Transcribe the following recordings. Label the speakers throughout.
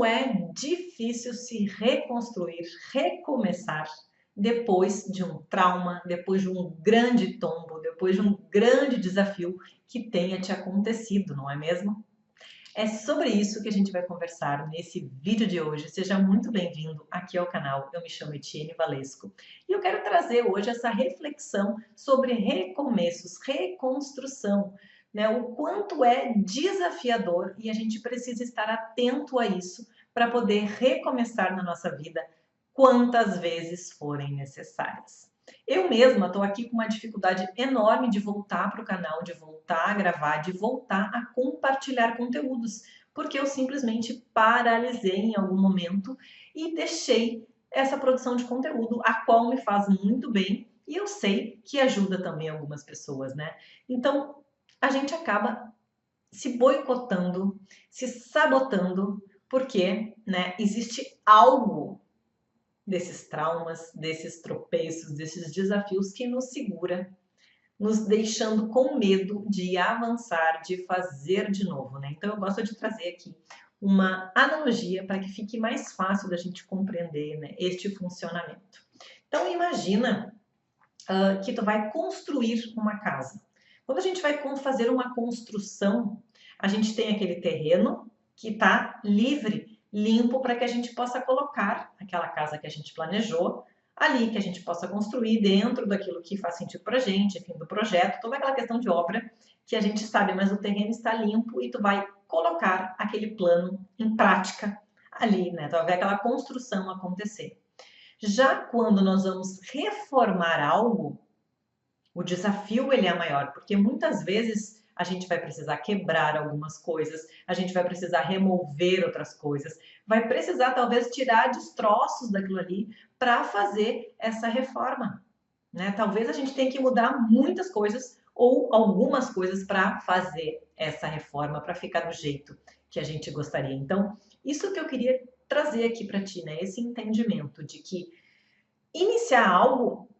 Speaker 1: Como é difícil se reconstruir, recomeçar depois de um trauma, depois de um grande tombo, depois de um grande desafio que tenha te acontecido, não é mesmo? É sobre isso que a gente vai conversar nesse vídeo de hoje. Seja muito bem-vindo aqui ao canal. Eu me chamo Etienne Valesco e eu quero trazer hoje essa reflexão sobre recomeços, reconstrução, né? O quanto é desafiador e a gente precisa estar atento a isso para poder recomeçar na nossa vida quantas vezes forem necessárias. Eu mesma estou aqui com uma dificuldade enorme de voltar para o canal, de voltar a gravar, de voltar a compartilhar conteúdos, porque eu simplesmente paralisei em algum momento e deixei essa produção de conteúdo, a qual me faz muito bem e eu sei que ajuda também algumas pessoas, né? Então, a gente acaba se boicotando, se sabotando, porque, né, existe algo desses traumas, desses tropeços, desses desafios que nos segura, nos deixando com medo de avançar, de fazer de novo, né? Então eu gosto de trazer aqui uma analogia para que fique mais fácil da gente compreender, né, este funcionamento. Então imagina que tu vai construir uma casa. Quando a gente vai fazer uma construção, a gente tem aquele terreno que está livre, limpo, para que a gente possa colocar aquela casa que a gente planejou ali, que a gente possa construir dentro daquilo que faz sentido para a gente, enfim, do projeto, toda aquela questão de obra que a gente sabe, mas o terreno está limpo e tu vai colocar aquele plano em prática ali, né? Tu vai ver aquela construção acontecer. Já quando nós vamos reformar algo, o desafio ele é maior, porque muitas vezes a gente vai precisar quebrar algumas coisas, a gente vai precisar remover outras coisas, vai precisar talvez tirar destroços daquilo ali para fazer essa reforma, né? Talvez a gente tenha que mudar muitas coisas ou algumas coisas para fazer essa reforma, para ficar do jeito que a gente gostaria. Então, isso que eu queria trazer aqui para ti, né? Esse entendimento de que iniciar algo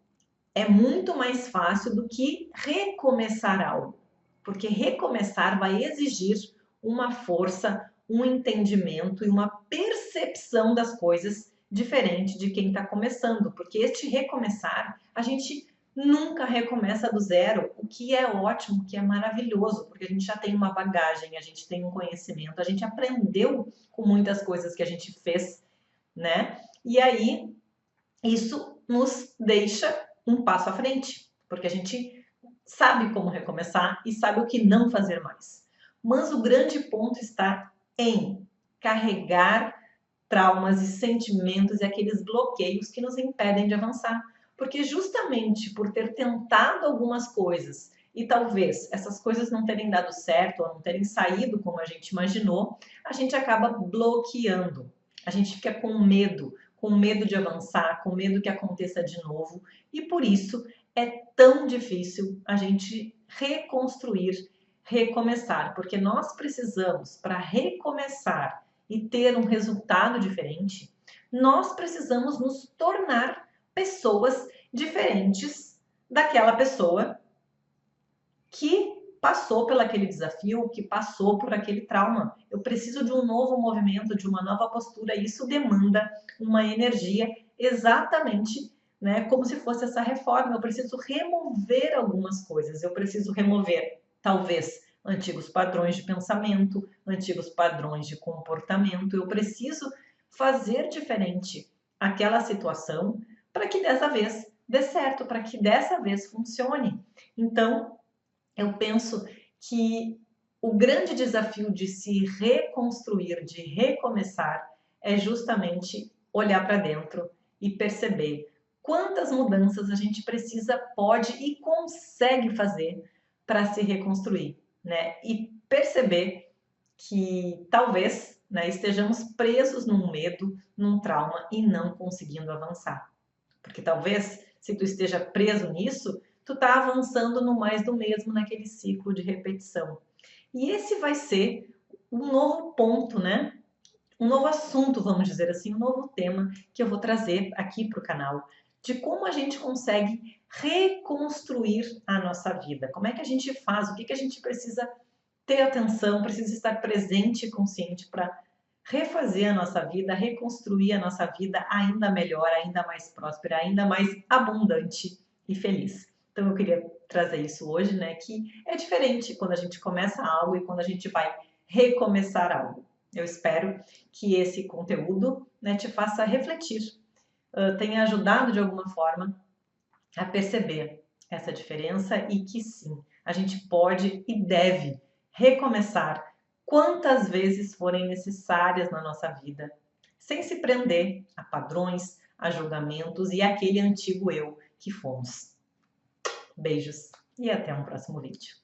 Speaker 1: é muito mais fácil do que recomeçar algo, porque recomeçar vai exigir uma força, um entendimento e uma percepção das coisas diferente de quem está começando, porque este recomeçar, a gente nunca recomeça do zero, o que é ótimo, o que é maravilhoso, porque a gente já tem uma bagagem, a gente tem um conhecimento, a gente aprendeu com muitas coisas que a gente fez, né? E aí isso nos deixa um passo à frente, porque a gente sabe como recomeçar e sabe o que não fazer mais. Mas o grande ponto está em carregar traumas e sentimentos e aqueles bloqueios que nos impedem de avançar. Porque justamente por ter tentado algumas coisas e talvez essas coisas não terem dado certo ou não terem saído como a gente imaginou, a gente acaba bloqueando. A gente fica com medo de avançar, com medo que aconteça de novo, e por isso é tão difícil a gente reconstruir, recomeçar, porque nós precisamos, para recomeçar e ter um resultado diferente, nós precisamos nos tornar pessoas diferentes daquela pessoa que passou por aquele desafio, que passou por aquele trauma. Eu preciso de um novo movimento, de uma nova postura, e isso demanda uma energia exatamente, né, como se fosse essa reforma. Eu preciso remover algumas coisas, eu preciso remover, talvez, antigos padrões de pensamento, antigos padrões de comportamento. Eu preciso fazer diferente aquela situação para que dessa vez dê certo, para que dessa vez funcione. Então, eu penso que o grande desafio de se reconstruir, de recomeçar, é justamente olhar para dentro e perceber quantas mudanças a gente precisa, pode e consegue fazer para se reconstruir, né? E perceber que talvez, né, estejamos presos num medo, num trauma e não conseguindo avançar. Porque talvez, se tu esteja preso nisso, tu tá avançando no mais do mesmo, naquele ciclo de repetição. E esse vai ser um novo ponto, né? Um novo assunto, vamos dizer assim, um novo tema que eu vou trazer aqui para o canal, de como a gente consegue reconstruir a nossa vida. Como é que a gente faz? O que a gente precisa ter atenção, precisa estar presente e consciente para refazer a nossa vida, reconstruir a nossa vida ainda melhor, ainda mais próspera, ainda mais abundante e feliz. Então eu queria trazer isso hoje, né, que é diferente quando a gente começa algo e quando a gente vai recomeçar algo. Eu espero que esse conteúdo, né, te faça refletir, tenha ajudado de alguma forma a perceber essa diferença e que sim, a gente pode e deve recomeçar quantas vezes forem necessárias na nossa vida, sem se prender a padrões, a julgamentos e aquele antigo eu que fomos. Beijos e até um próximo vídeo.